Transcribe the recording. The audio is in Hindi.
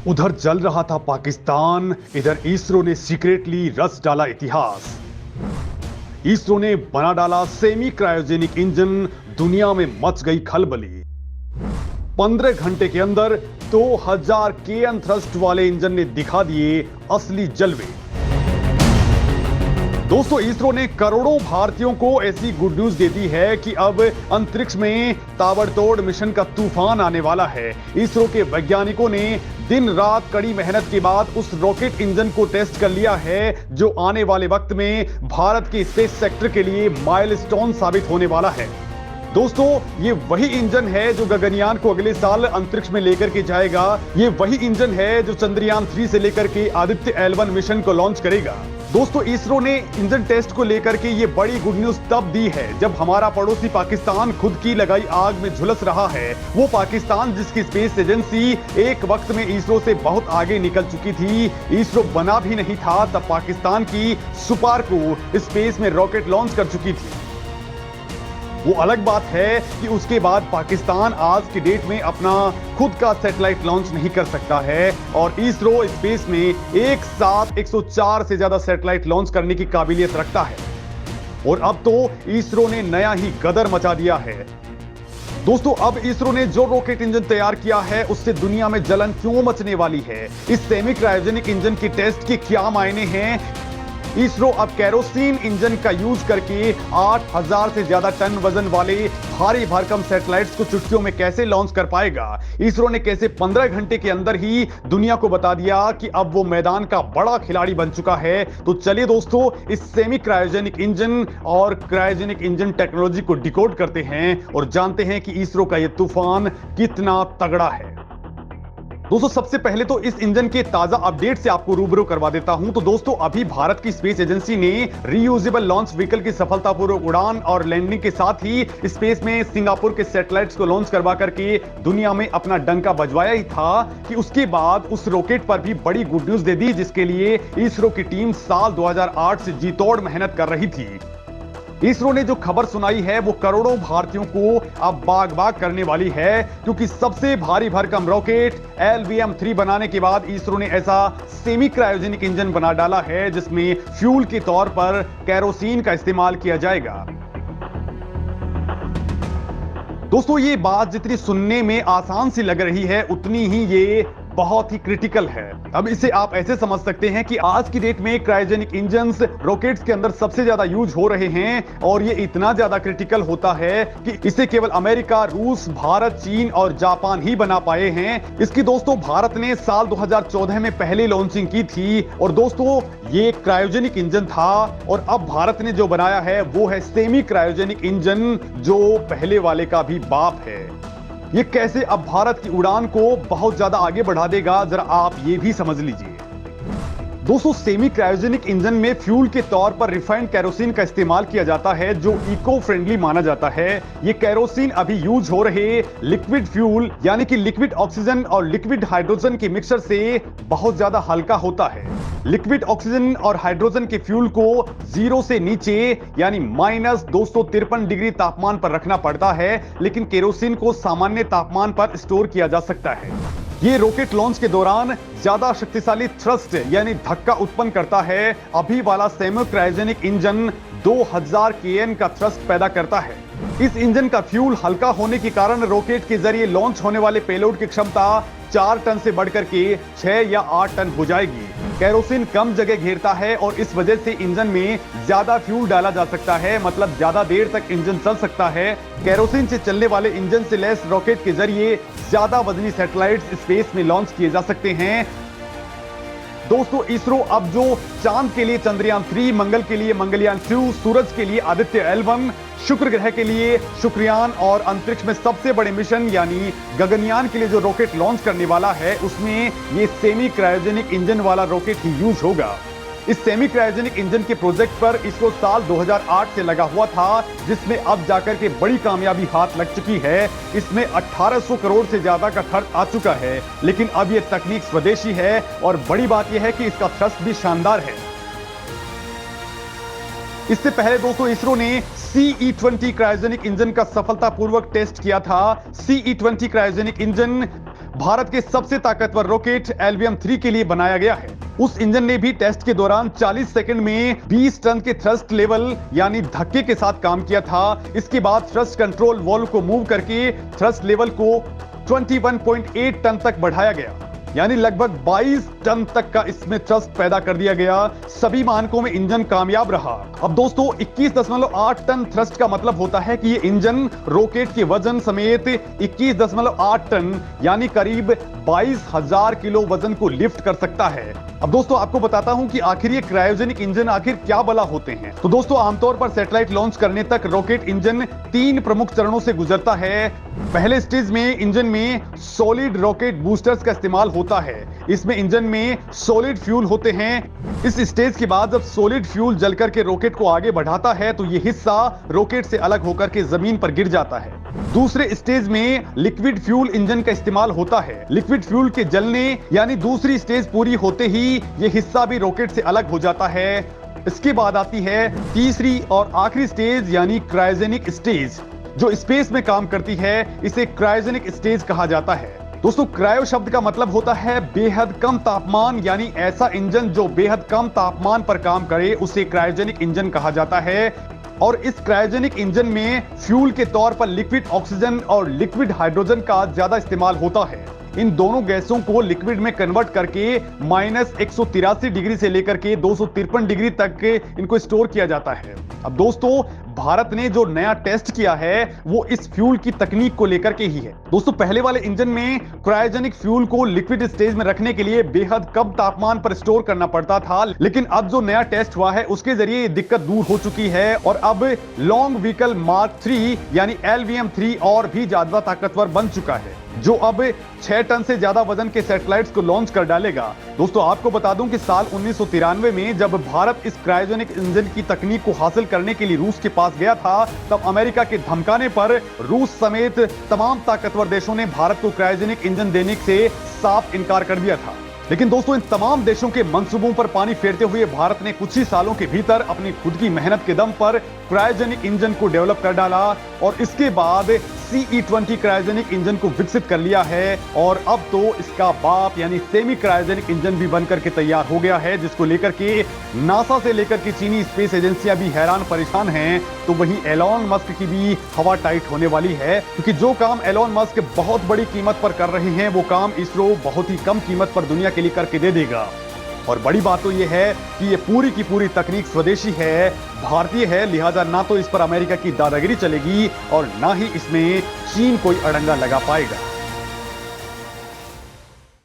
उधर जल रहा था पाकिस्तान, इधर इसरो ने सीक्रेटली रच डाला इतिहास। इसरो ने बना डाला सेमी क्रायोजेनिक इंजन, दुनिया में मच गई खलबली। 15 घंटे के अंदर 2000 केएन थ्रस्ट वाले इंजन ने दिखा दिए असली जलवे। दोस्तों, इसरो ने करोड़ों भारतीयों को ऐसी गुड न्यूज दे दी है कि अब अंतरिक्ष में ताबड़तोड़ मिशन का तूफान आने वाला है। इसरो के वैज्ञानिकों ने दिन रात कड़ी मेहनत के बाद उस रॉकेट इंजन को टेस्ट कर लिया है जो आने वाले वक्त में भारत के स्पेस सेक्टर के लिए माइलस्टोन साबित होने वाला है। दोस्तों, ये वही इंजन है जो गगनयान को अगले साल अंतरिक्ष में लेकर के जाएगा। ये वही इंजन है जो चंद्रयान 3 से लेकर के आदित्य L1 मिशन को लॉन्च करेगा। दोस्तों, इसरो ने इंजन टेस्ट को लेकर के ये बड़ी गुड न्यूज तब दी है जब हमारा पड़ोसी पाकिस्तान खुद की लगाई आग में झुलस रहा है। वो पाकिस्तान जिसकी स्पेस एजेंसी एक वक्त में इसरो से बहुत आगे निकल चुकी थी। इसरो बना भी नहीं था तब पाकिस्तान की सुपारको स्पेस में रॉकेट लॉन्च कर चुकी थी। वो अलग बात है कि उसके बाद पाकिस्तान आज की डेट में अपना खुद का सैटेलाइट लॉन्च नहीं कर सकता है और इसरो स्पेस में एक साथ 104 से ज्यादा सैटेलाइट लॉन्च करने की काबिलियत रखता है। और अब तो इसरो ने नया ही गदर मचा दिया है। दोस्तों, अब इसरो ने जो रॉकेट इंजन तैयार किया है उससे दुनिया में जलन क्यों मचने वाली है, इस सेमी क्रायोजेनिक इंजन की टेस्ट के क्या मायने हैं। इसरो अब केरोसिन इंजन का यूज करके 8000 से ज्यादा टन वजन वाले भारी भरकम सैटेलाइट्स को चुटकियों में कैसे लॉन्च कर पाएगा। इसरो ने कैसे 15 घंटे के अंदर ही दुनिया को बता दिया कि अब वो मैदान का बड़ा खिलाड़ी बन चुका है। तो चलिए दोस्तों, इस सेमी क्रायोजेनिक इंजन और क्रायोजेनिक इंजन टेक्नोलॉजी को डिकोड करते हैं और जानते हैं कि इसरो का यह तूफान कितना तगड़ा है। दोस्तों, सबसे पहले तो इस इंजन के ताजा अपडेट से आपको रूबरू करवा देता हूं। तो दोस्तों, अभी भारत की स्पेस एजेंसी ने रीयूजेबल लॉन्च व्हीकल की सफलतापूर्वक उड़ान और लैंडिंग के साथ ही स्पेस में सिंगापुर के सैटेलाइट्स को लॉन्च करवा करके दुनिया में अपना डंका बजवाया ही था कि उसके बाद उस रॉकेट पर भी बड़ी गुड न्यूज दे दी, जिसके लिए इसरो की टीम साल 2008 से जी तोड़ मेहनत कर रही थी। इसरो ने जो खबर सुनाई है वो करोड़ों भारतीयों को अब बाग बाग करने वाली है, क्योंकि सबसे भारी भरकम रॉकेट LVM-3 बनाने के बाद इसरो ने ऐसा सेमी क्रायोजेनिक इंजन बना डाला है जिसमें फ्यूल के तौर पर केरोसिन का इस्तेमाल किया जाएगा। दोस्तों, ये बात जितनी सुनने में आसान सी लग रही है उतनी ही ये बहुत ही क्रिटिकल है। अब इसे आप ऐसे समझ सकते हैं कि आज की डेट में क्रायोजेनिक इंजन्स रॉकेट्स के अंदर सबसे ज्यादा यूज हो रहे हैं और ये इतना ज्यादा क्रिटिकल होता है कि इसे केवल अमेरिका, रूस, भारत, चीन और जापान ही बना पाए हैं। इसकी दोस्तों भारत ने साल 2014 में पहले लॉन्चिंग की थी और दोस्तों ये क्रायोजेनिक इंजन था और अब भारत ने जो बनाया है वो है सेमी क्रायोजेनिक इंजन, जो पहले वाले का भी बाप है। ये कैसे अब भारत की उड़ान को बहुत ज्यादा आगे बढ़ा देगा, जरा आप ये भी समझ लीजिए। दोस्तों, सेमी क्रायोजेनिक इंजन में फ्यूल के तौर पर रिफाइंड केरोसिन का इस्तेमाल किया जाता है जो इको फ्रेंडली माना जाता है। ये केरोसिन अभी यूज हो रहे लिक्विड फ्यूल यानी कि लिक्विड ऑक्सीजन और लिक्विड हाइड्रोजन के मिक्सचर से बहुत ज्यादा हल्का होता है। लिक्विड ऑक्सीजन और हाइड्रोजन के फ्यूल को 0 से नीचे यानी -253 डिग्री तापमान पर रखना पड़ता है, लेकिन केरोसिन को सामान्य तापमान पर स्टोर किया जा सकता है। ये रॉकेट लॉन्च के दौरान ज्यादा शक्तिशाली थ्रस्ट यानी धक्का उत्पन्न करता है। अभी वाला सेमी क्रायोजेनिक इंजन 2000 केएन का थ्रस्ट पैदा करता है। इस इंजन का फ्यूल हल्का होने के कारण रॉकेट के जरिए लॉन्च होने वाले पेलोड की क्षमता 4 टन से बढ़कर के 6 या 8 टन हो जाएगी। केरोसिन कम जगह घेरता है और इस वजह से इंजन में ज्यादा फ्यूल डाला जा सकता है, मतलब ज्यादा देर तक इंजन चल सकता है। केरोसिन से चलने वाले इंजन से लैस रॉकेट के जरिए ज्यादा वजनी सैटेलाइट्स स्पेस में लॉन्च किए जा सकते हैं। दोस्तों, इसरो अब जो चांद के लिए चंद्रयान 3, मंगल के लिए मंगलयान 2, सूरज के लिए आदित्य L1, शुक्र ग्रह के लिए शुक्रयान और अंतरिक्ष में सबसे बड़े मिशन यानी गगनयान के लिए जो रॉकेट लॉन्च करने वाला है उसमें ये सेमी क्रायोजेनिक इंजन वाला रॉकेट ही यूज होगा। इस सेमी क्रायोजेनिक इंजन के प्रोजेक्ट पर इसरो साल 2008 से लगा हुआ था, जिसमें अब जाकर के बड़ी कामयाबी हाथ लग चुकी है। इसमें 1800 करोड़ से ज्यादा का खर्च आ चुका है, लेकिन अब यह तकनीक स्वदेशी है और बड़ी बात यह है कि इसका थ्रस्ट भी शानदार है। इससे पहले दोस्तों इसरो ने CE-20 क्रायोजेनिक इंजन का सफलतापूर्वक टेस्ट किया था। CE-20 क्रायोजेनिक इंजन भारत के सबसे ताकतवर रॉकेट LVM-3 के लिए बनाया गया है। उस इंजन ने भी टेस्ट के दौरान 40 सेकंड में 20 टन के थ्रस्ट लेवल यानी धक्के के साथ काम किया था। इसके बाद थ्रस्ट कंट्रोल वॉल्व को मूव करके थ्रस्ट लेवल को 21.8 टन तक बढ़ाया गया, यानी लगभग 22 टन तक का इसमें थ्रस्ट पैदा कर दिया गया। सभी मानकों में इंजन कामयाब रहा। अब दोस्तों 21.8 टन थ्रस्ट का मतलब होता है कि ये इंजन रॉकेट के वजन समेत 21.8 टन यानी करीब 22,000 किलो वजन को लिफ्ट कर सकता है। अब दोस्तों आपको बताता हूं कि आखिर ये क्रायोजेनिक इंजन आखिर क्या भला होते हैं। तो दोस्तों आमतौर पर सैटेलाइट लॉन्च करने तक रॉकेट इंजन 3 प्रमुख चरणों से गुजरता है। पहले स्टेज में इंजन में सॉलिड रॉकेट बूस्टर्स का इस्तेमाल होता है। इसमें इंजन में सॉलिड फ्यूल होते हैं। इस स्टेज के बाद जब सॉलिड फ्यूल जलकर के रॉकेट को आगे बढ़ाता है तो ये हिस्सा रॉकेट से अलग होकर के जमीन पर गिर जाता है। दूसरे स्टेज में लिक्विड फ्यूल इंजन का इस्तेमाल होता है। लिक्विड फ्यूल के जलने यानी दूसरी स्टेज पूरी होते ही ये हिस्सा भी रॉकेट से अलग हो जाता है। इसके बाद आती है तीसरी और आखिरी स्टेज यानी क्रायोजेनिक स्टेज, जो स्पेस में काम करती है। इसे क्रायोजेनिक स्टेज कहा जाता है। दोस्तों क्रायो शब्द का मतलब होता है बेहद कम तापमान, यानी ऐसा इंजन जो बेहद कम तापमान पर काम करे उसे क्रायोजेनिक इंजन कहा जाता है। और इस क्रायोजेनिक इंजन में फ्यूल के तौर पर लिक्विड ऑक्सीजन और लिक्विड हाइड्रोजन का ज्यादा इस्तेमाल होता है। इन दोनों गैसों को लिक्विड में कन्वर्ट करके -183 डिग्री से लेकर के 253 डिग्री तक इनको स्टोर किया जाता है। अब दोस्तों भारत ने जो नया टेस्ट किया है वो इस फ्यूल की तकनीक को लेकर के ही है। दोस्तों पहले वाले इंजन में क्रायोजेनिक फ्यूल को लिक्विड स्टेज में रखने के लिए बेहद कम तापमान पर स्टोर करना पड़ता था, लेकिन अब जो नया टेस्ट हुआ है उसके जरिए ये दिक्कत दूर हो चुकी है और अब लॉन्ग व्हीकल मार्क 3 यानी LVM-3 और भी ज्यादा ताकतवर बन चुका है, जो अब 6 टन से ज्यादा वजन के सैटेलाइट्स को लॉन्च कर डालेगा। दोस्तों आपको बता दूं कि साल 1993 में जब भारत इस क्रायोजेनिक इंजन की तकनीक को हासिल करने के लिए रूस के पास गया था, तब अमेरिका के धमकाने पर रूस समेत तमाम ताकतवर देशों ने भारत को क्रायोजेनिक इंजन देने से साफ इनकार कर दिया था। लेकिन दोस्तों इन तमाम देशों के मंसूबों पर पानी फेरते हुए भारत ने कुछ ही सालों के भीतर अपनी खुद की मेहनत के दम पर क्रायोजेनिक इंजन को डेवलप कर डाला और इसके बाद CE-20 क्रायोजेनिक इंजन को विकसित कर लिया है और अब तो इसका बाप यानी सेमी क्रायोजेनिक इंजन भी बनकर के तैयार हो गया है, जिसको लेकर के नासा से लेकर के चीनी स्पेस एजेंसियां भी हैरान परेशान हैं। तो वहीं एलॉन मस्क की भी हवा टाइट होने वाली है, क्योंकि जो काम एलॉन मस्क बहुत बड़ी कीमत पर कर रहे हैं वो काम इसरो बहुत ही कम कीमत पर दुनिया के लिए करके दे देगा। और बड़ी बात तो यह है कि ये पूरी की पूरी तकनीक स्वदेशी है, भारतीय है, लिहाजा ना तो इस पर अमेरिका की दादागिरी चलेगी और ना ही इसमें चीन कोई अड़ंगा लगा पाएगा।